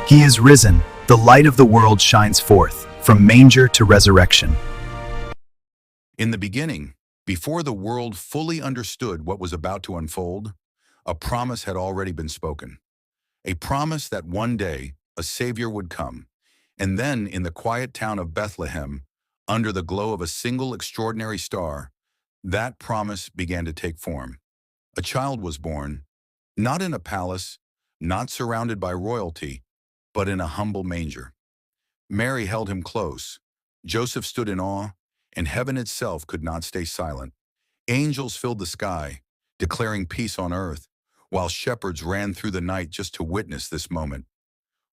He is risen. The light of the world shines forth, from manger to resurrection. In the beginning, before the world fully understood what was about to unfold, a promise had already been spoken. A promise that one day a Savior would come. And then, in the quiet town of Bethlehem, under the glow of a single extraordinary star, that promise began to take form. A child was born, not in a palace, not surrounded by royalty, but in a humble manger. Mary held him close. Joseph stood in awe, and heaven itself could not stay silent. Angels filled the sky, declaring peace on earth, while shepherds ran through the night just to witness this moment.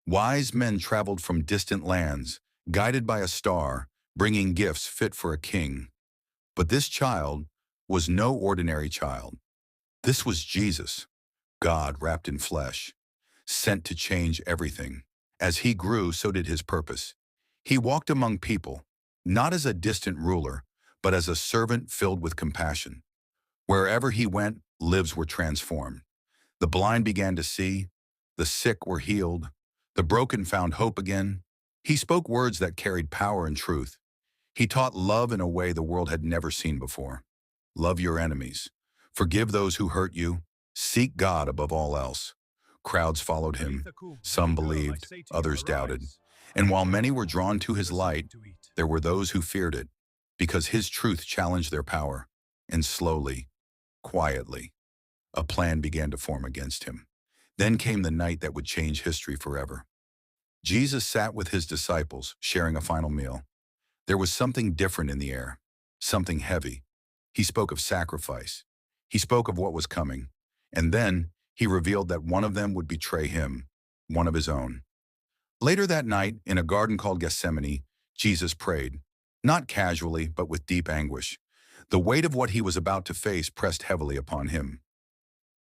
Wise men traveled from distant lands, guided by a star, bringing gifts fit for a king. But this child was no ordinary child. This was Jesus, God wrapped in flesh, sent to change everything. As he grew, so did his purpose. He walked among people, not as a distant ruler, but as a servant filled with compassion. Wherever he went, lives were transformed. The blind began to see, the sick were healed, the broken found hope again. He spoke words that carried power and truth. He taught love in a way the world had never seen before. Love your enemies. Forgive those who hurt you. Seek God above all else. Crowds followed him. Some believed, others doubted. And while many were drawn to his light, there were those who feared it, because his truth challenged their power. And slowly, quietly, a plan began to form against him. Then came the night that would change history forever. Jesus sat with his disciples, sharing a final meal. There was something different in the air, something heavy. He spoke of sacrifice. He spoke of what was coming. And then he revealed that one of them would betray him, one of his own. Later that night, in a garden called Gethsemane, Jesus prayed, not casually, but with deep anguish. The weight of what he was about to face pressed heavily upon him.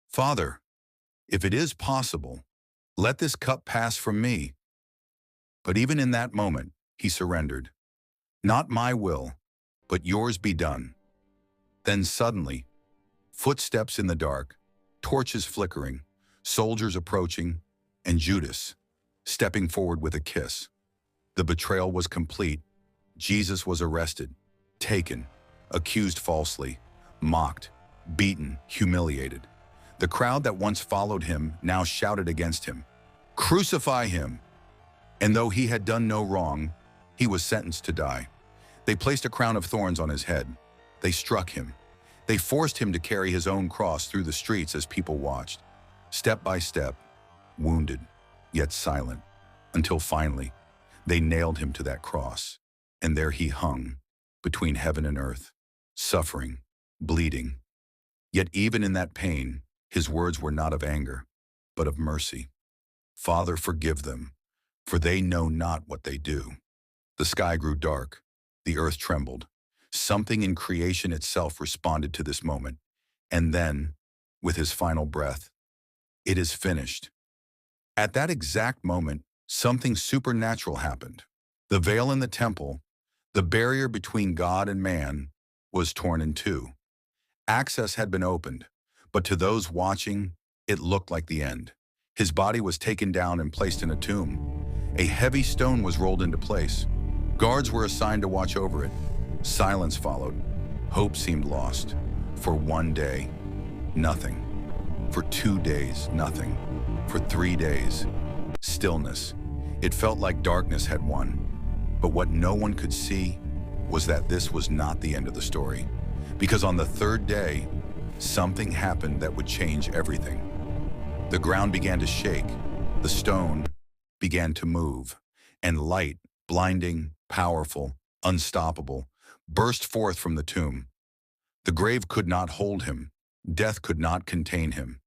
Father, if it is possible, let this cup pass from me. But even in that moment, he surrendered. Not my will, but yours be done. Then suddenly, footsteps in the dark, torches flickering, soldiers approaching, and Judas, stepping forward with a kiss. The betrayal was complete. Jesus was arrested, taken, accused falsely, mocked, beaten, humiliated. The crowd that once followed him now shouted against him, "Crucify him!" And though he had done no wrong, he was sentenced to die. They placed a crown of thorns on his head. They struck him. They forced him to carry his own cross through the streets as people watched, step by step, wounded, yet silent, until finally, they nailed him to that cross. And there he hung, between heaven and earth, suffering, bleeding. Yet even in that pain, his words were not of anger, but of mercy. Father, forgive them, for they know not what they do. The sky grew dark. The earth trembled. Something in creation itself responded to this moment. And then, with his final breath, it is finished. At that exact moment, something supernatural happened. The veil in the temple, the barrier between God and man, was torn in two. Access had been opened, but to those watching, it looked like the end. His body was taken down and placed in a tomb. A heavy stone was rolled into place. Guards were assigned to watch over it. Silence followed. Hope seemed lost. For one day, nothing. For 2 days, nothing. For 3 days, stillness. It felt like darkness had won. But what no one could see was that this was not the end of the story. Because on the third day, something happened that would change everything. The ground began to shake. The stone began to move. And light, blinding, powerful, unstoppable, burst forth from the tomb. The grave could not hold him. Death could not contain him.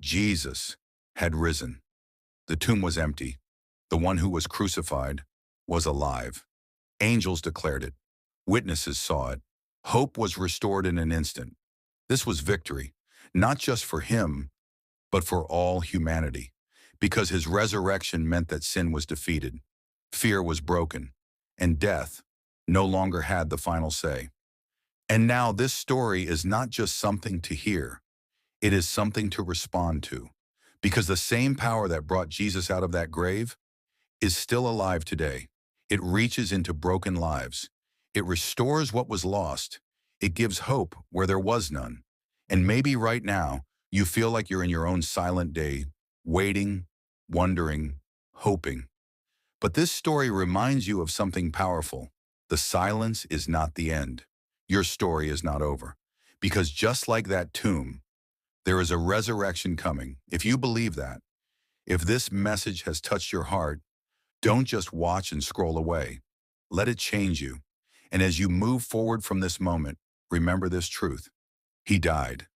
Jesus had risen. The tomb was empty. The one who was crucified was alive. Angels declared it. Witnesses saw it. Hope was restored in an instant. This was victory, not just for him, but for all humanity, because his resurrection meant that sin was defeated, fear was broken, and death no longer had the final say. And now this story is not just something to hear, it is something to respond to, Because the same power that brought Jesus out of that grave is still alive today. It reaches into broken lives. It restores what was lost. It gives hope where there was none. And maybe right now, you feel like you're in your own silent day, waiting, wondering, hoping. But this story reminds you of something powerful. The silence is not the end. Your story is not over. Because just like that tomb, there is a resurrection coming. If you believe that, if this message has touched your heart, don't just watch and scroll away. Let it change you. And as you move forward from this moment, remember this truth. He died,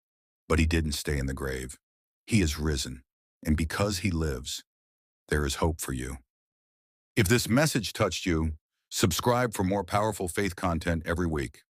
but he didn't stay in the grave. He is risen. And because he lives, there is hope for you. If this message touched you, subscribe for more powerful faith content every week.